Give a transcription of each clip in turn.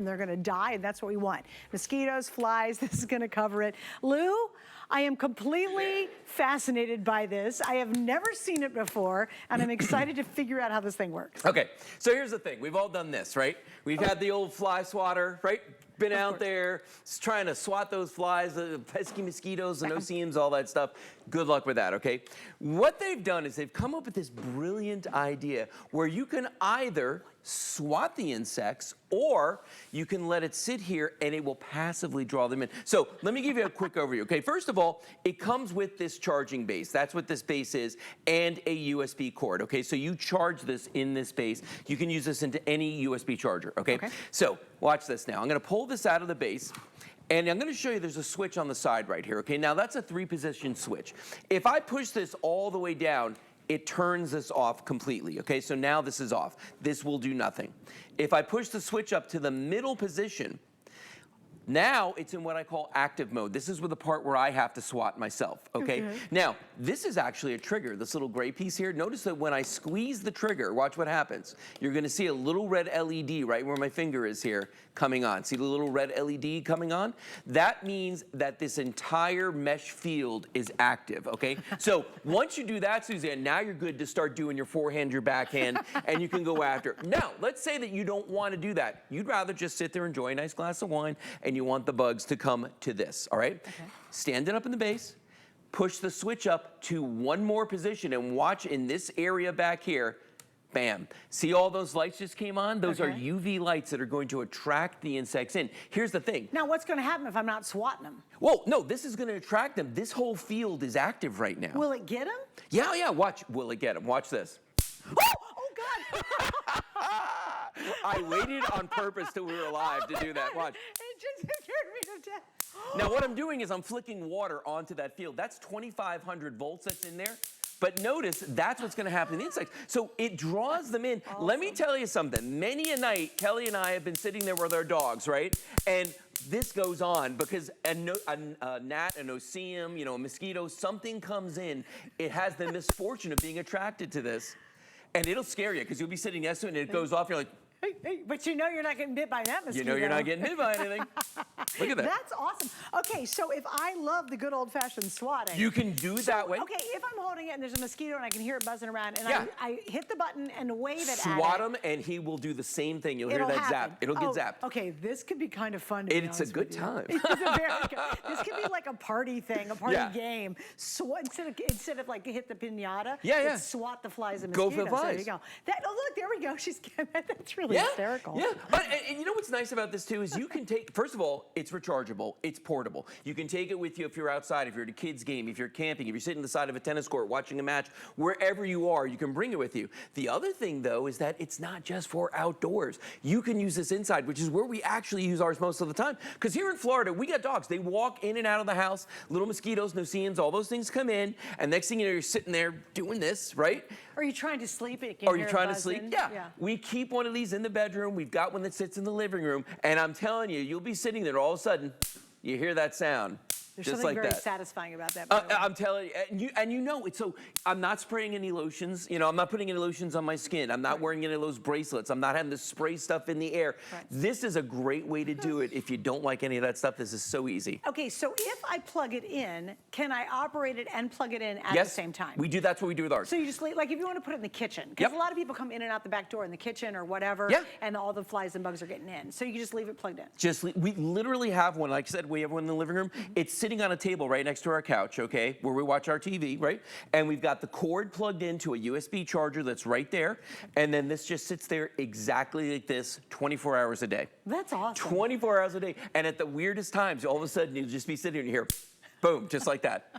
and they're gonna die, and that's what we want. Mosquitoes, flies, this is gonna cover it. Lou, I am completely fascinated by this. I have never seen it before, and I'm excited to figure out how this thing works. Okay, so here's the thing. We've all done this, right? We've had the old fly swatter, right? Been out there trying to swat those flies, the pesky mosquitoes, the no-see-ums, all that stuff. Good luck with that, okay? What they've done is they've come up with this brilliant idea where you can either swat the insects or you can let it sit here and it will passively draw them in. So let me give you a quick overview, okay? First of all, it comes with this charging base. That's what this base is, and a USB cord, okay? So you charge this in this base. You can use this into any USB charger, okay? So watch this now. I'm gonna pull this out of the base. And I'm going to show you there's a switch on the side right here, okay? Now that's a 3-position switch. If I push this all the way down, it turns this off completely, okay? So now this is off. This will do nothing. If I push the switch up to the middle position, now it's in what I call active mode. This is the part where I have to swat myself, okay? Now, this is actually a trigger, this little gray piece here. Notice that when I squeeze the trigger, watch what happens. You're gonna see a little red LED right where my finger is here coming on. See the little red LED coming on? That means that this entire mesh field is active, okay? So once you do that, Suzanne, now you're good to start doing your forehand, your backhand, and you can go after. Now, let's say that you don't wanna do that. You'd rather just sit there, enjoy a nice glass of wine, and you want the bugs to come to this, all right? Stand it up in the base, push the switch up to one more position, and watch in this area back here, bam. See all those lights just came on? Those are UV lights that are going to attract the insects in. Here's the thing. Now, what's gonna happen if I'm not swatting them? Well, no, this is gonna attract them. This whole field is active right now. Will it get them? Yeah, watch. Will it get them? Watch this. Oh, God. I waited on purpose till we were live to do that. Watch. It just scared me to death. Now what I'm doing is I'm flicking water onto that field. That's 2,500 volts that's in there. But notice, that's what's gonna happen to the insects. So it draws them in. Let me tell you something. Many a night, Kelly and I have been sitting there with our dogs, right? And this goes on because a gnat, an no-see-um, a mosquito, something comes in. It has the misfortune of being attracted to this. And it'll scare you because you'll be sitting next to it and it goes off. You're like, Hey, but you know you're not getting bit by that mosquito. you know you're not getting bit by anything. Look at that. That's awesome. Okay, so if I love the good old-fashioned swatting. You can do it that way. Okay, if I'm holding it and there's a mosquito and I can hear it buzzing around and I hit the button and wave it at it. Swat him and he will do the same thing. You'll hear that zap. It'll get zapped. Okay, this could be kind of fun. It's a good time. It's a very good. This could be like a party thing, a party game. So instead of like hit the piñata, it's swat the flies and mosquitoes. Go for the flies. There you go. Oh, look, there we go. That's really hysterical. Yeah, but and you know what's nice about this too is you can take, first of all, it's rechargeable, it's portable. You can take it with you if you're outside, if you're at a kid's game, if you're camping, if you're sitting on the side of a tennis court watching a match, wherever you are, you can bring it with you. The other thing though is that it's not just for outdoors. You can use this inside, which is where we actually use ours most of the time. Because here in Florida, we got dogs. They walk in and out of the house, little mosquitoes, no-see-ums, all those things come in, and next thing you know, you're sitting there doing this, right? Are you trying to sleep? Are you trying to sleep? Yeah. We keep one of these in the bedroom. We've got one that sits in the living room. And I'm telling you, you'll be sitting there all of a sudden, you hear that sound. There's just something like very that. satisfying about that. By the way. I'm telling you, and you know it. So I'm not spraying any lotions. I'm not putting any lotions on my skin. I'm not wearing any of those bracelets. I'm not having to spray stuff in the air. This is a great way to do it. If you don't like any of that stuff, this is so easy. Okay, so if I plug it in, can I operate it and plug it in at the same time? We do. That's what we do with ours. So you just like if you want to put it in the kitchen, because a lot of people come in and out the back door in the kitchen or whatever, and all the flies and bugs are getting in. So you just leave it plugged in. We literally have one. Like I said, we have one in the living room. It's sitting on a table right next to our couch, okay, where we watch our TV, right? And we've got the cord plugged into a USB charger that's right there. And then this just sits there exactly like this 24 hours a day. That's awesome. 24 hours a day. And at the weirdest times, all of a sudden, you'll just be sitting here and you hear, boom, just like that.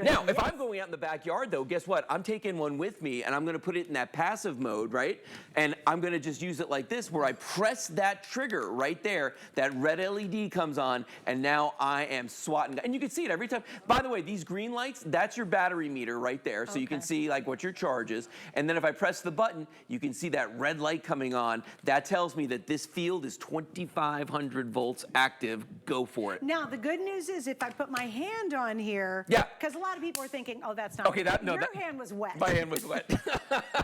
Now, if I'm going out in the backyard, though, guess what? I'm taking one with me, and I'm going to put it in that passive mode, right? And I'm going to just use it like this, where I press that trigger right there, that red LED comes on, and now I am swatting. And you can see it every time. By the way, these green lights, that's your battery meter right there, so you can see like what your charge is. And then if I press the button, you can see that red light coming on. That tells me that this field is 2,500 volts active. Go for it. Now, the good news is if I put my hand on here, because a lot of people are thinking, oh, that's not Okay, wet. Your hand was wet. My hand was wet.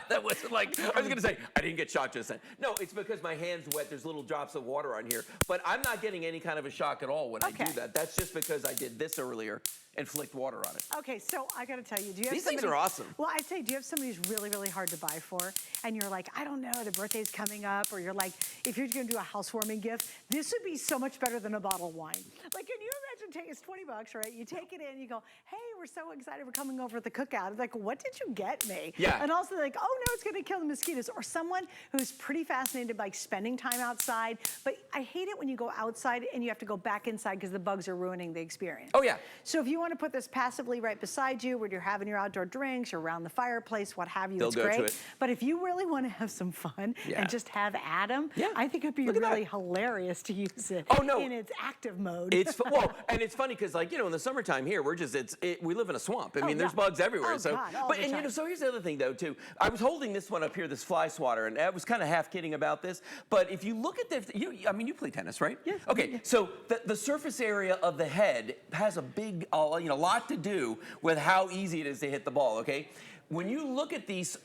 That wasn't like, I was going to say, I didn't get shot just then. No, it's because my hand's wet. There's little drops of water on here. But I'm not getting any kind of a shock at all when I do that. That's just because I did this earlier and flicked water on it. Okay, so I got to tell you, do you have These things are awesome. Well, I'd say, do you have somebody who's really, really hard to buy for? And you're like, I don't know, their birthday's coming up, or you're like, if you're going to do a housewarming gift, this would be so much better than a bottle of wine. Like, can you imagine, it's $20, right? You take it in, you go, hey, we're so excited, we're coming over at the cookout. It's like, what did you get me? Yeah. And also like, oh no, it's going to kill the mosquitoes. Or someone who's pretty fascinated by spending time outside, but I hate it when you go outside and you have to go back inside because the bugs are ruining the experience. Oh yeah. So if you want to put this passively right beside you when you're having your outdoor drinks, you're around the fireplace, what have you, it's They'll go great. to it. But if you really want to have some fun and just have Adam, I think it'd be really hilarious to use it in its active mode. Well, and it's funny because, like, you know, in the summertime here, we're just, we live in a swamp. I mean, there's bugs everywhere. God, and you know, so here's the other thing though too. I was holding this one up here, this fly swatter, and I was kind of half kidding about this. But if you look at I mean, you play tennis, right? Yes. Okay, so the surface area of the head has a big, lot to do with how easy it is to hit the ball. Okay. When you look at these,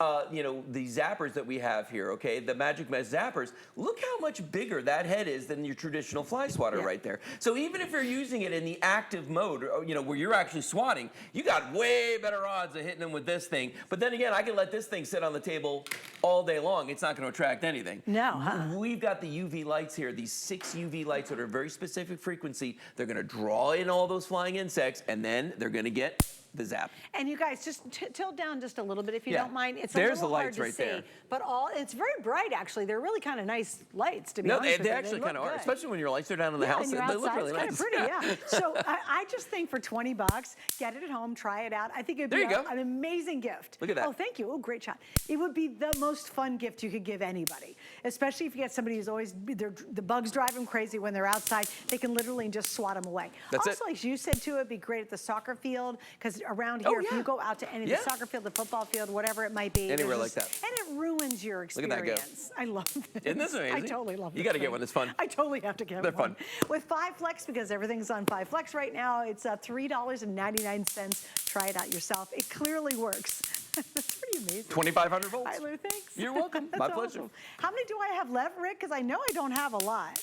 these zappers that we have here, okay, the Magic Mesh zappers, look how much bigger that head is than your traditional fly swatter right there. So even if you're using it in the active mode, where you're actually swatting, you got way better odds of hitting them with this thing. But then again, I can let this thing sit on the table all day long. It's not going to attract anything. No, We've got the UV lights here, these 6 UV lights that are very specific frequency. They're going to draw in all those flying insects, and then they're going to get the zap. And you guys, just tilt down just a little bit if you don't mind. It's There's a the little lights hard to right there. see, but it's very bright actually. They're really kind of nice lights, to be honest with you. They actually kind of are, especially when your lights are down in the house. And you're They look outside, really it's nice. kind of pretty, So I just think for $20, get it at home, try it out. I think it'd be an amazing gift. Look at that. Oh, thank you. Oh, great shot. It would be the most fun gift you could give anybody, especially if you get somebody who's always, the bugs drive them crazy when they're outside. They can literally just swat them away. That's also, like you said too, it'd be great at the soccer field, because around here, if you go out to any of the soccer field, the football field, whatever it might be. Anywhere like that. And it ruins your experience. Look at that go. I love this. Isn't this amazing? I totally love this. You got to get one. It's fun. I totally have to get one. They're fun. With 5 Flex, because everything's on 5 Flex right now, it's $3.99. Try it out yourself. It clearly works. That's pretty amazing. 2,500 volts. Hi, Lou, thanks. You're welcome. That's My awesome. pleasure. How many do I have left, Rick? Because I know I don't have a lot.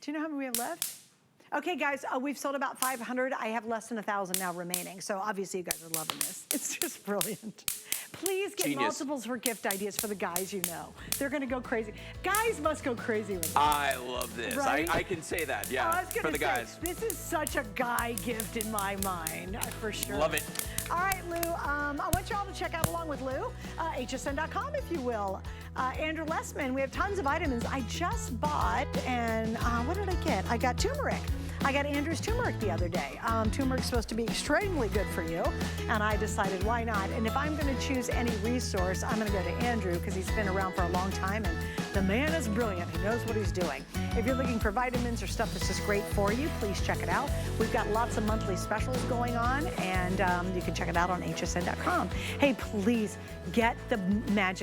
Do you know how many we have left? Okay, guys, we've sold about 500. I have less than 1,000 now remaining. So obviously you guys are loving this. It's just brilliant. Please get multiples for gift ideas for the guys you know. They're going to go crazy. Guys must go crazy with this. I love this. Right? I can say that, I was for gonna the say, guys. This is such a guy gift in my mind, for sure. Love it. All right, Lou, I want you all to check out along with Lou, hsn.com if you will. Andrew Lessman, we have tons of vitamins. I just bought, and what did I get? I got turmeric. I got Andrew's turmeric the other day. Turmeric's supposed to be extremely good for you, and I decided why not? And if I'm going to choose any resource, I'm going to go to Andrew because he's been around for a long time, and the man is brilliant. He knows what he's doing. If you're looking for vitamins or stuff that's just great for you, please check it out. We've got lots of monthly specials going on, and you can check it out on hsn.com. Hey, please get the Magic